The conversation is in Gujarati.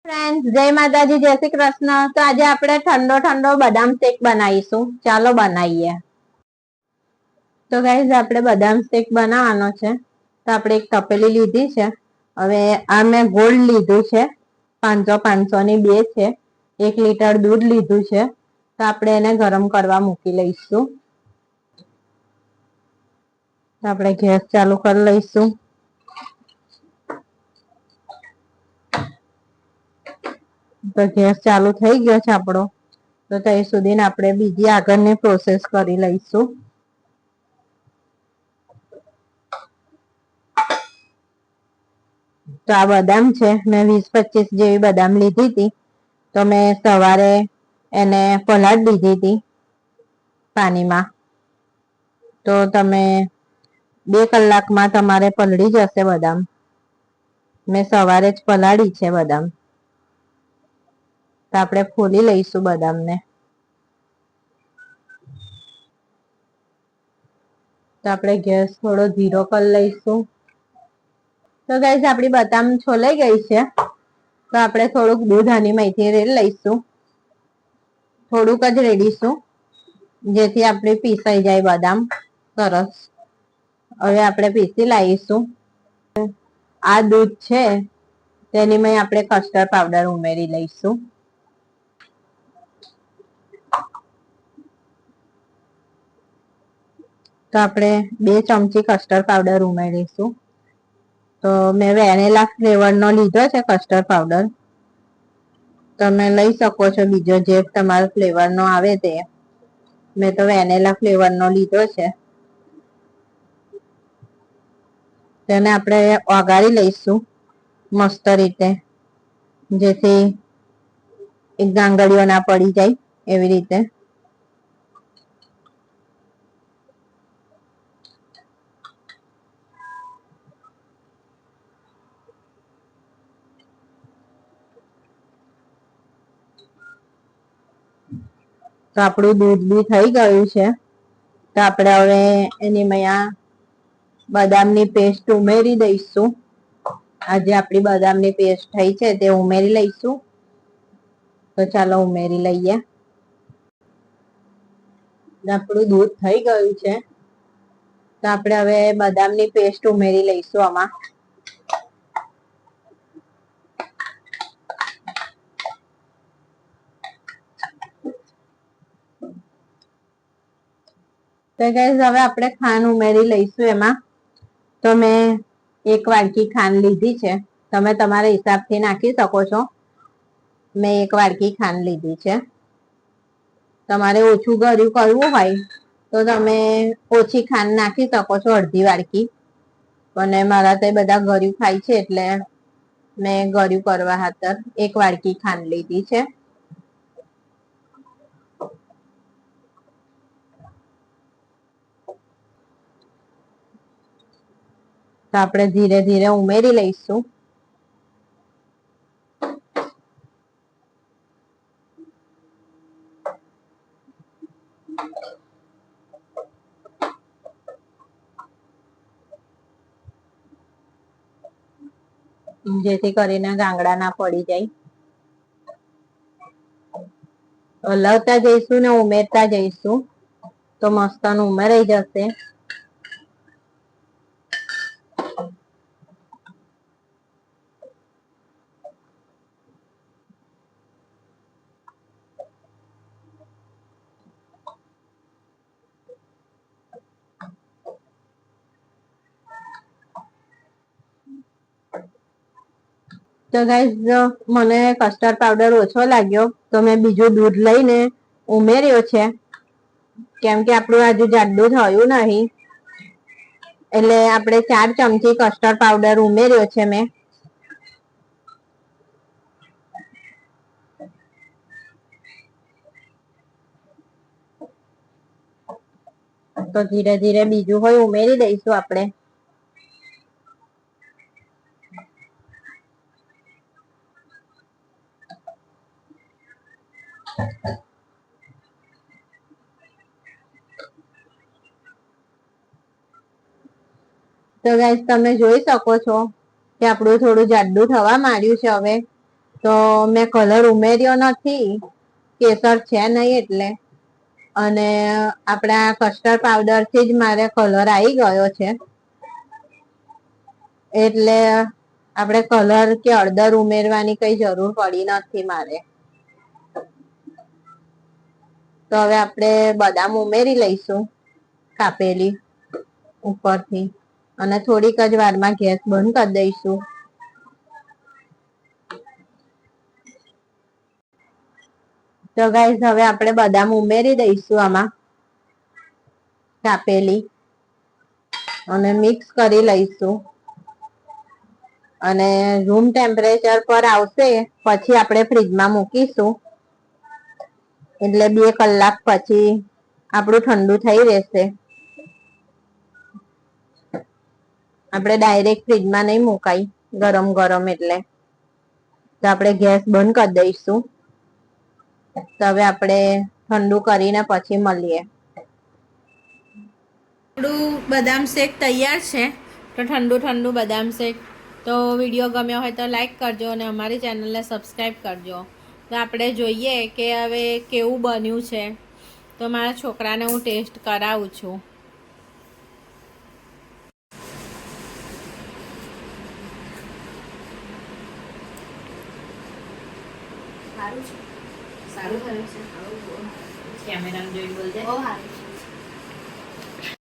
ફ્રેન્ડ્સ, જય માતાજી, જય શ્રી કૃષ્ણ. તો આજે આપણે ઠંડો ઠંડો બદામ શેક બનાવીશું. ચાલો બનાવીએ. તો ગાઈઝ, આપણે બદામ શેક બનાવવાનો છે. તો આપણે એક તપેલી લીધી છે. હવે આ મેં ગોલ્ડ લીધું છે, 500 ની બે છે. 1 લીટર દૂધ લીધું છે. તો આપણે એને ગરમ કરવા મૂકી લઈશું. તો આપણે ગેસ ચાલુ કરી લઈશું. તો ગેસ ચાલુ થઈ ગયો છે આપણો. તો ત્યાં સુધી આપણે બીજી આગળની પ્રોસેસ કરી લઈશું. તો આ બદામ છે, મેં 20-25 જેવી બદામ લીધી હતી. તો મેં સવારે એને પલાળી દીધી હતી પાણીમાં. તો તમે 2 કલાકમાં તમારે પલળી જશે બદામ. મેં સવારે જ પલાળી છે બદામ. તો આપણે ફોલી લઈશું બદામને. તો આપણે ગેસ થોડો ધીરો કરી લઈશું. તો ગાઈઝ, આપણી બદામ છોલાઈ ગઈ છે. તો આપણે થોડુંક દૂધ આની માંથી રેડી લઈશું. થોડુંક જ રેડીશું, જેથી આપણે પીસાઈ જાય બદામ સરસ. હવે આપણે પીસી લાવીશું. આ દૂધ છે તેની મેં આપણે કસ્ટર્ડ પાવડર ઉમેરી લઈશું. તો આપણે 2 ચમચી કસ્ટર્ડ પાવડર ઉમેરીશું. તો મેં વેનીલા ફ્લેવર નો લીધો છે કસ્ટર્ડ પાવડર. તમે લઈ શકો છો બીજો જે તમારો ફ્લેવર નો આવે તે. મેં તો વેનીલા ફ્લેવર નો લીધો છે. તેને આપણે ઓગાળી લઈશું મસ્ત રીતે, જેથી એક ગાંગડીઓ ના પડી જાય એવી રીતે. તો આપણું દૂધ બી થઈ ગયું છે. તો આપણે હવે એની મયા બદામની પેસ્ટ ઉમેરી દઈશું. આજે આપણી બદામની પેસ્ટ થઈ છે તે ઉમેરી લઈશું. તો ચાલો ઉમેરી લઈએ. આપણું દૂધ થઈ ગયું છે. તો આપણે હવે બદામની પેસ્ટ ઉમેરી લઈશું આમાં. તો ગાઈઝ, હવે આપણે ખાંડ ઉમેરી લઈશું એમાં. તો મેં 1 વાટકી ખાંડ લીધી છે. તમે તમારા હિસાબથી નાખી શકો છો. મેં 1 વાટકી ખાંડ લીધી છે. તમારે ઓછું ગળ્યું કરવું હોય તો તમે ઓછી ખાંડ નાખી શકો છો, અડધી વાટકી. અને મારા તો બધા ગળ્યું ખાય છે એટલે મેં ગળ્યું કરવા ખાતર 1 વાટકી ખાંડ લીધી છે. તો આપણે ધીરે ધીરે ઉમેરી લઈશું. જેથી કરીને ગાંગડા ના પડી જાય. હલાવતા જઈશું ને ઉમેરતા જઈશું તો મસ્તનું ઉમેરાઈ જશે. તો ગાઈઝ, મને કસ્ટર્ડ પાવડર ઓછો લાગ્યો તો મેં બીજું દૂધ લઈને ઉમેર્યો છે. કેમ કે આપણું આજે જાડું થયું નહીં, એટલે આપણે 4 ચમચી કસ્ટર્ડ પાવડર ઉમેર્યો છે મેં. તો ધીરે ધીરે બીજું હોય ઉમેરી દઈશું આપણે. તો ગાઈઝ, તમે જોઈ શકો છો કે આપણું થોડું જાડું થવા માંડ્યું છે હવે. તો મેં કલર ઉમેર્યો નથી, કેસર છે નહીં એટલે, અને આપણા કસ્ટર્ડ પાવડર થી જ મારે કલર આવી ગયો છે, એટલે આપણે કલર કે હળદર ઉમેરવાની કઈ જરૂર પડી નથી મારે. તો હવે આપણે બદામ ઉમેરી લઈશું કાપેલી ઉપરથી, અને થોડીક જ વારમાં ગેસ બંધ કરી દઈશું. તો ગાઈસ હવે આપણે બદામ ઉમેરી દઈશું આમાં કાપેલી, અને મિક્સ કરી લઈશું. અને રૂમ ટેમ્પરેચર પર આવશે પછી આપણે ફ્રીજમાં મૂકીશું, એટલે 2 કલાક પછી આપણું ઠંડુ થઈ રહેશે. આપણે ડાયરેક્ટ ફ્રીજમાં નહીં મુકાય ગરમ ગરમ, એટલે તો આપણે ગેસ બંધ કરી દઈશું. તો હવે આપણે ઠંડુ કરીને પછી મળીએ. આપણું બદામ શેક તૈયાર છે. તો ઠંડુ ઠંડુ બદામ શેક. તો વિડીયો ગમ્યો હોય તો લાઈક કરજો અને અમારી ચેનલને સબસ્ક્રાઈબ કરજો. તો આપણે જોઈએ કે હવે કેવું બન્યું છે. તો મારા છોકરાને હું ટેસ્ટ કરાવું છું. સારું છે, સારું થયું છે. કેમેરામાં જોઈને બોલજે. બહુ સારું છે.